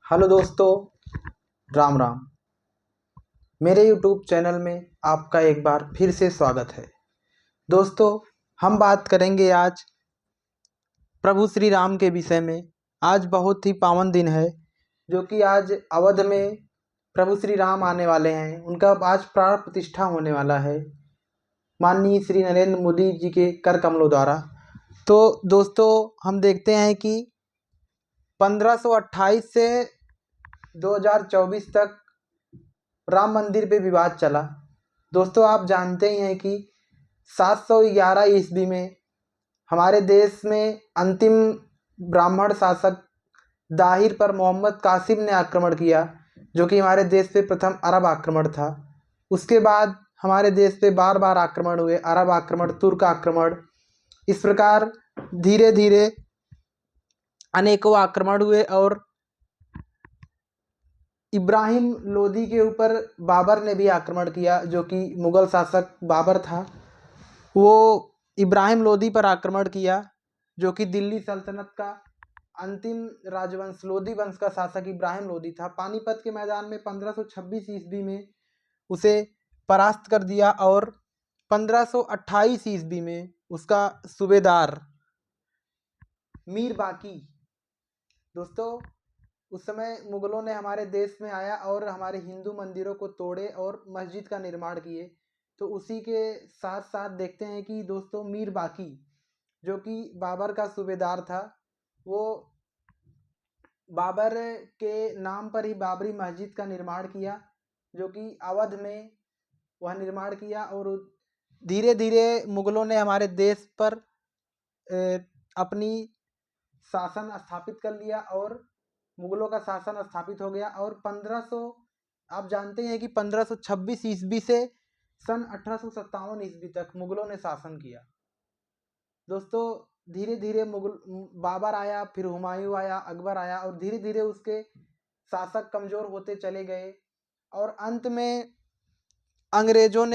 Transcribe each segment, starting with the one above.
Hello दोस्तों, राम राम। मेरे YouTube channel में आपका एक बार फिर से स्वागत है। दोस्तों, हम बात करेंगे आज प्रभु श्री राम के विषय में। आज बहुत ही पावन दिन है, जो कि आज अवध में प्रभु श्री राम आने वाले हैं। उनका आज प्राण प्रतिष्ठा होने वाला है माननीय श्री नरेंद्र मोदी जी के कर कमलों द्वारा। तो दोस्तों, हम देखते हैं कि 1528 से 2024 तक राम मंदिर पे विवाद चला। दोस्तों, आप जानते ही हैं कि 711 ईस्वी में हमारे देश में अंतिम ब्राह्मण शासक दाहिर पर मोहम्मद कासिम ने आक्रमण किया, जो कि हमारे देश पे प्रथम अरब आक्रमण था। उसके बाद हमारे देश पे बार बार आक्रमण हुए, अरब आक्रमण, तुर्क आक्रमण, इस प्रकार धीरे धीरे अनेकों आक्रमण हुए। और इब्राहिम लोदी के ऊपर बाबर ने भी आक्रमण किया, जो कि मुग़ल शासक बाबर था। वो इब्राहिम लोदी पर आक्रमण किया, जो कि दिल्ली सल्तनत का अंतिम राजवंश लोदी वंश का शासक इब्राहिम लोदी था। पानीपत के मैदान में 1526 ईस्वी में उसे परास्त कर दिया और 1528 ईस्वी में उसका सूबेदार मीर बाकी, दोस्तों, उस समय मुग़लों ने हमारे देश में आया और हमारे हिंदू मंदिरों को तोड़े और मस्जिद का निर्माण किए। तो उसी के साथ साथ देखते हैं कि दोस्तों, मीर बाकी, जो कि बाबर का सूबेदार था, वो बाबर के नाम पर ही बाबरी मस्जिद का निर्माण किया, जो कि अवध में वह निर्माण किया। और धीरे धीरे मुग़लों ने हमारे देश पर अपनी शासन स्थापित कर लिया और मुग़लों का शासन स्थापित हो गया। और 1500, आप जानते हैं कि 1526 ईस्वी से सन 1857 ईस्वी तक मुग़लों ने शासन किया। दोस्तों, धीरे धीरे मुग़ल बाबर आया, फिर हुमायूं आया, अकबर आया, और धीरे धीरे उसके शासक कमज़ोर होते चले गए। और अंत में अंग्रेज़ों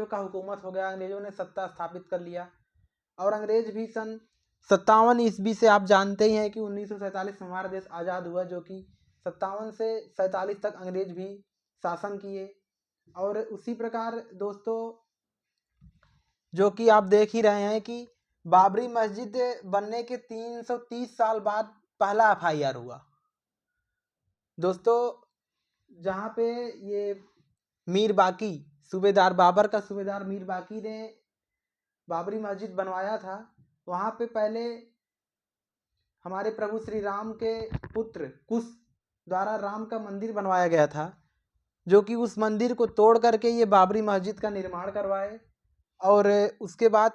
का हुकूमत हो गया, अंग्रेज़ों ने सत्ता स्थापित कर लिया। और अंग्रेज़ भी सन 57 ईस्वी से, आप जानते ही हैं कि 1947 में हमारा देश आज़ाद हुआ, जो कि 57 से 47 तक अंग्रेज भी शासन किए। और उसी प्रकार दोस्तों, जो कि आप देख ही रहे हैं कि बाबरी मस्जिद बनने के 330 साल बाद पहला एफआईआर हुआ। दोस्तों, जहाँ पे ये मीर बाकी, सूबेदार, बाबर का सूबेदार मीर बाकी ने बाबरी मस्जिद बनवाया था, वहाँ पे पहले हमारे प्रभु श्री राम के पुत्र कुश द्वारा राम का मंदिर बनवाया गया था, जो कि उस मंदिर को तोड़ करके ये बाबरी मस्जिद का निर्माण करवाए। और उसके बाद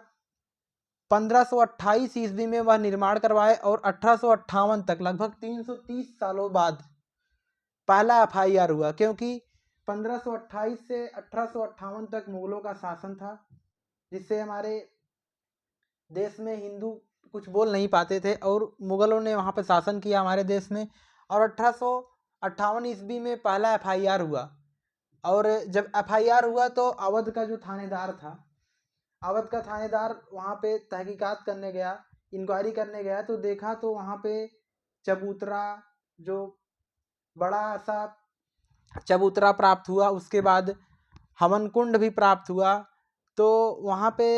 1528 ईस्वी में वह निर्माण करवाए और 1858 तक, लगभग 330 सालों बाद पहला एफआईआर हुआ। क्योंकि 1528 से 1858 तक मुग़लों का शासन था, जिससे हमारे देश में हिंदू कुछ बोल नहीं पाते थे, और मुग़लों ने वहाँ पर शासन किया हमारे देश में। और 1858 ईस्वी में पहला एफआईआर हुआ। और जब एफआईआर हुआ तो अवध का जो थानेदार था, अवध का थानेदार वहाँ पे तहकीकात करने गया, इंक्वायरी करने गया, तो देखा तो वहाँ पे चबूतरा, जो बड़ा सा चबूतरा प्राप्त हुआ। उसके बाद हवन कुंड भी प्राप्त हुआ। तो वहाँ पे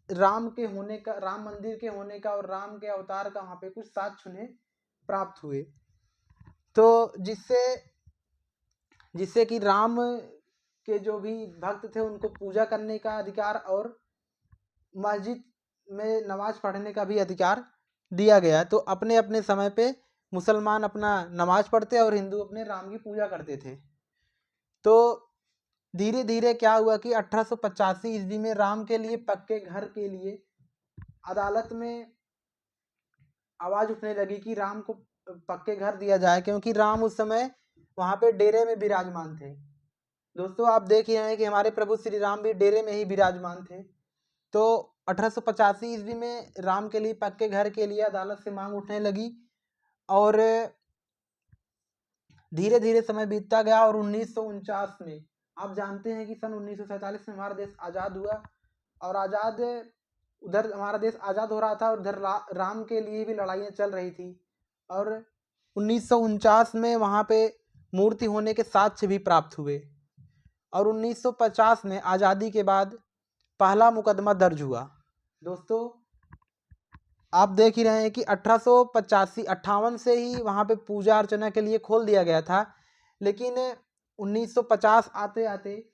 राम के होने का, राम मंदिर के होने का और राम के अवतार का वहाँ पे कुछ साक्ष्य उन्हें प्राप्त हुए। तो जिससे कि राम के जो भी भक्त थे उनको पूजा करने का अधिकार और मस्जिद में नमाज पढ़ने का भी अधिकार दिया गया। तो अपने अपने समय पे मुसलमान अपना नमाज पढ़ते और हिंदू अपने राम की पूजा करते थे। तो धीरे धीरे क्या हुआ कि 1885 ईस्वी में राम के लिए पक्के घर के लिए अदालत में आवाज़ उठने लगी कि राम को पक्के घर दिया जाए, क्योंकि राम उस समय वहाँ पे डेरे में विराजमान थे। दोस्तों, आप देख ही रहे हैं कि हमारे प्रभु श्री राम भी डेरे में ही विराजमान थे। तो 1885 ईस्वी में राम के लिए पक्के घर के लिए अदालत से मांग उठने लगी। और धीरे धीरे समय बीतता गया और 1949 में, आप जानते हैं कि सन 1947 में हमारा देश आज़ाद हुआ। और उधर हमारा देश आज़ाद हो रहा था और उधर राम के लिए भी लड़ाइयाँ चल रही थी। और 1949 में वहाँ पे मूर्ति होने के साक्ष्य भी प्राप्त हुए और 1950 में आज़ादी के बाद पहला मुकदमा दर्ज हुआ। दोस्तों आप देख ही रहे हैं कि 1885-58 से ही वहाँ पे पूजा अर्चना के लिए खोल दिया गया था, लेकिन 1950 आते आते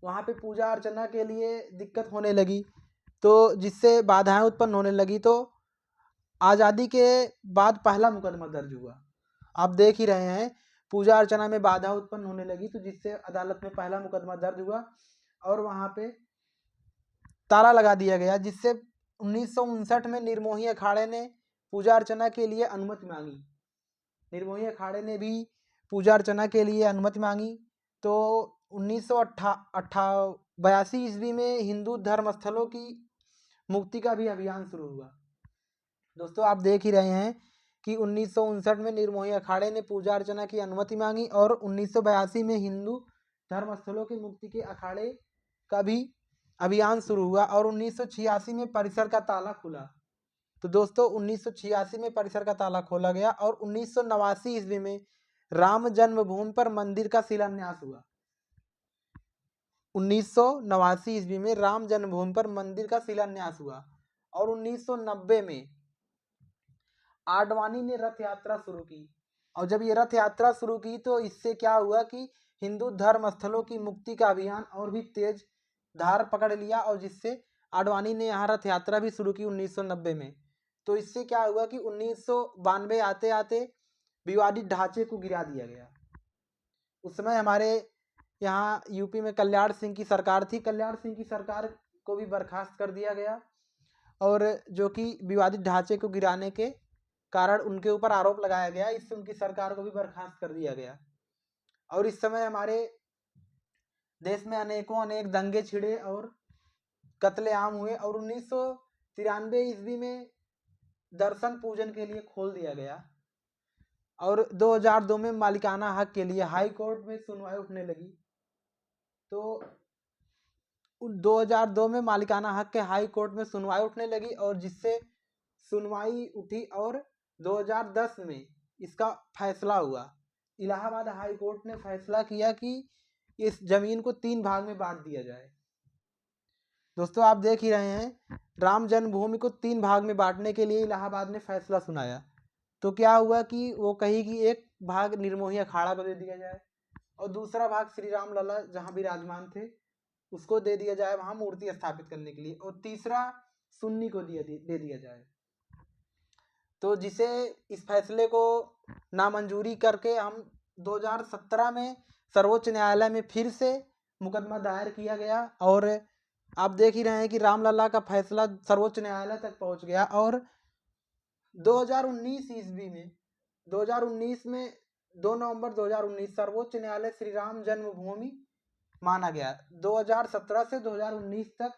वहाँ पे पूजा अर्चना के लिए दिक्कत होने लगी, तो जिससे बाधाएं उत्पन्न होने लगी, तो आज़ादी के बाद पहला मुकदमा दर्ज हुआ। आप देख ही रहे हैं पूजा अर्चना में बाधा उत्पन्न होने लगी, तो जिससे अदालत में पहला मुकदमा दर्ज हुआ और वहाँ पे ताला लगा दिया गया, जिससे 1959 में निर्मोही अखाड़े ने पूजा अर्चना के लिए अनुमति मांगी। निर्मोही अखाड़े ने भी पूजा अर्चना के लिए अनुमति मांगी, तो 1982 ईस्वी में हिंदू धर्म स्थलों की मुक्ति का भी अभियान शुरू हुआ। दोस्तों आप देख ही रहे हैं कि 1959 में निर्मोही अखाड़े ने पूजा अर्चना की अनुमति मांगी और 1982 में हिंदू धर्म स्थलों की मुक्ति के अखाड़े का भी अभियान शुरू हुआ और 1986 में परिसर का ताला खुला। तो दोस्तों 1986 में परिसर का ताला खोला गया और 1989 ईस्वी में राम जन्मभूमि पर मंदिर का शिलान्यास हुआ। 1989 ईस्वी में राम जन्मभूमि पर मंदिर का शिलान्यास हुआ और 1990 में आडवाणी ने रथ यात्रा शुरू की। और जब ये रथ यात्रा शुरू की तो इससे क्या हुआ कि हिंदू धर्म स्थलों की मुक्ति का अभियान और भी तेज धार पकड़ लिया, और जिससे आडवाणी ने यहाँ रथ यात्रा भी शुरू की 1990 में। तो इससे क्या हुआ कि 1992 आते आते विवादित ढांचे को गिरा दिया गया। उस समय हमारे यहाँ यूपी में कल्याण सिंह की सरकार थी। कल्याण सिंह की सरकार को भी बर्खास्त कर दिया गया और जो कि विवादित ढांचे को गिराने के कारण उनके ऊपर आरोप लगाया गया, इससे उनकी सरकार को भी बर्खास्त कर दिया गया। और इस समय हमारे देश में अनेक दंगे छिड़े और कत्लेआम हुए और 1993 ईस्वी में दर्शन पूजन के लिए खोल दिया गया और 2002 में मालिकाना हक के लिए हाई कोर्ट में सुनवाई उठने लगी। तो 2002 में मालिकाना हक के हाई कोर्ट में सुनवाई उठने लगी और जिससे सुनवाई उठी और 2010 में इसका फैसला हुआ। इलाहाबाद हाई कोर्ट ने फैसला किया कि इस जमीन को 3 भाग में बांट दिया जाए। दोस्तों आप देख ही रहे हैं राम जन्मभूमि को 3 भाग में बांटने के लिए इलाहाबाद ने फैसला सुनाया। तो क्या हुआ कि वो कही कि एक भाग निर्मोही अखाड़ा को दे दिया जाए और दूसरा भाग श्री राम लला जहाँ विराजमान थे उसको दे दिया जाए वहाँ मूर्ति स्थापित करने के लिए, और तीसरा सुन्नी को दे दिया जाए। तो जिसे इस फैसले को नामंजूरी करके हम 2017 में सर्वोच्च न्यायालय में फिर से मुकदमा दायर किया गया और आप देख ही रहे हैं कि रामलला का फैसला सर्वोच्च न्यायालय तक पहुंच गया और 2019 ईस्वी में 2 नवंबर 2019 सर्वोच्च न्यायालय श्री राम जन्मभूमि माना गया। 2017 से 2019 तक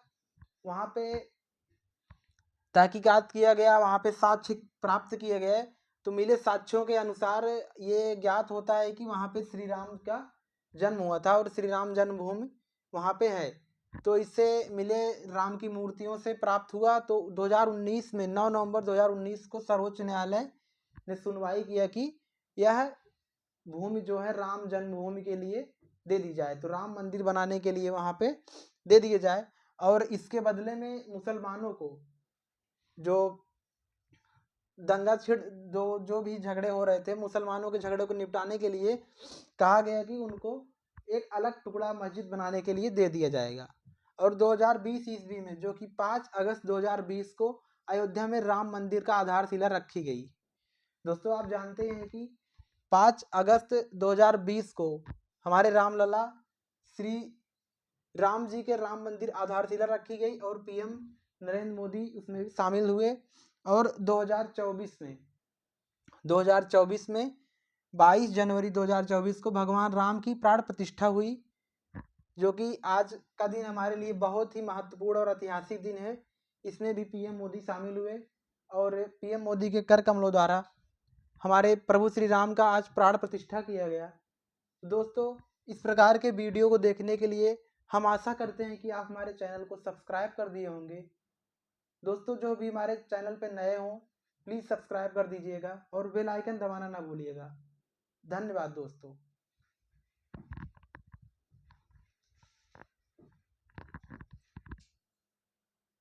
वहाँ पे तहकीकात किया गया, वहाँ पे साक्ष्य प्राप्त किए गए। तो मिले साक्ष्यों के अनुसार ये ज्ञात होता है कि वहाँ पे श्री राम का जन्म हुआ था और श्री राम जन्मभूमि वहाँ पे है। तो इससे मिले राम की मूर्तियों से प्राप्त हुआ। तो 2019 में 9 नवंबर 2019 को सर्वोच्च न्यायालय ने सुनवाई किया कि यह भूमि जो है राम जन्मभूमि के लिए दे दी जाए, तो राम मंदिर बनाने के लिए वहाँ पे दे दिए जाए। और इसके बदले में मुसलमानों को जो दंगा छिड़ जो भी झगड़े हो रहे थे, मुसलमानों के झगड़े को निपटाने के लिए कहा गया कि उनको एक अलग टुकड़ा मस्जिद बनाने के लिए दे दिया जाएगा। और 2020 ईस्वी में जो कि 5 अगस्त 2020 को अयोध्या में राम मंदिर का आधारशिला रखी गई। दोस्तों आप जानते हैं कि 5 अगस्त 2020 को हमारे रामलला श्री राम जी के राम मंदिर आधारशिला रखी गई और पीएम नरेंद्र मोदी उसमें शामिल हुए। और 2024 में 22 जनवरी 2024 को भगवान राम की प्राण प्रतिष्ठा हुई, जो कि आज का दिन हमारे लिए बहुत ही महत्वपूर्ण और ऐतिहासिक दिन है। इसमें भी पीएम मोदी शामिल हुए और पीएम मोदी के कर कमलों द्वारा हमारे प्रभु श्री राम का आज प्राण प्रतिष्ठा किया गया। दोस्तों इस प्रकार के वीडियो को देखने के लिए हम आशा करते हैं कि आप हमारे चैनल को सब्सक्राइब कर दिए होंगे। दोस्तों जो भी हमारे चैनल पर नए हों प्लीज़ सब्सक्राइब कर दीजिएगा और बेल आइकन दबाना ना भूलिएगा। धन्यवाद दोस्तों।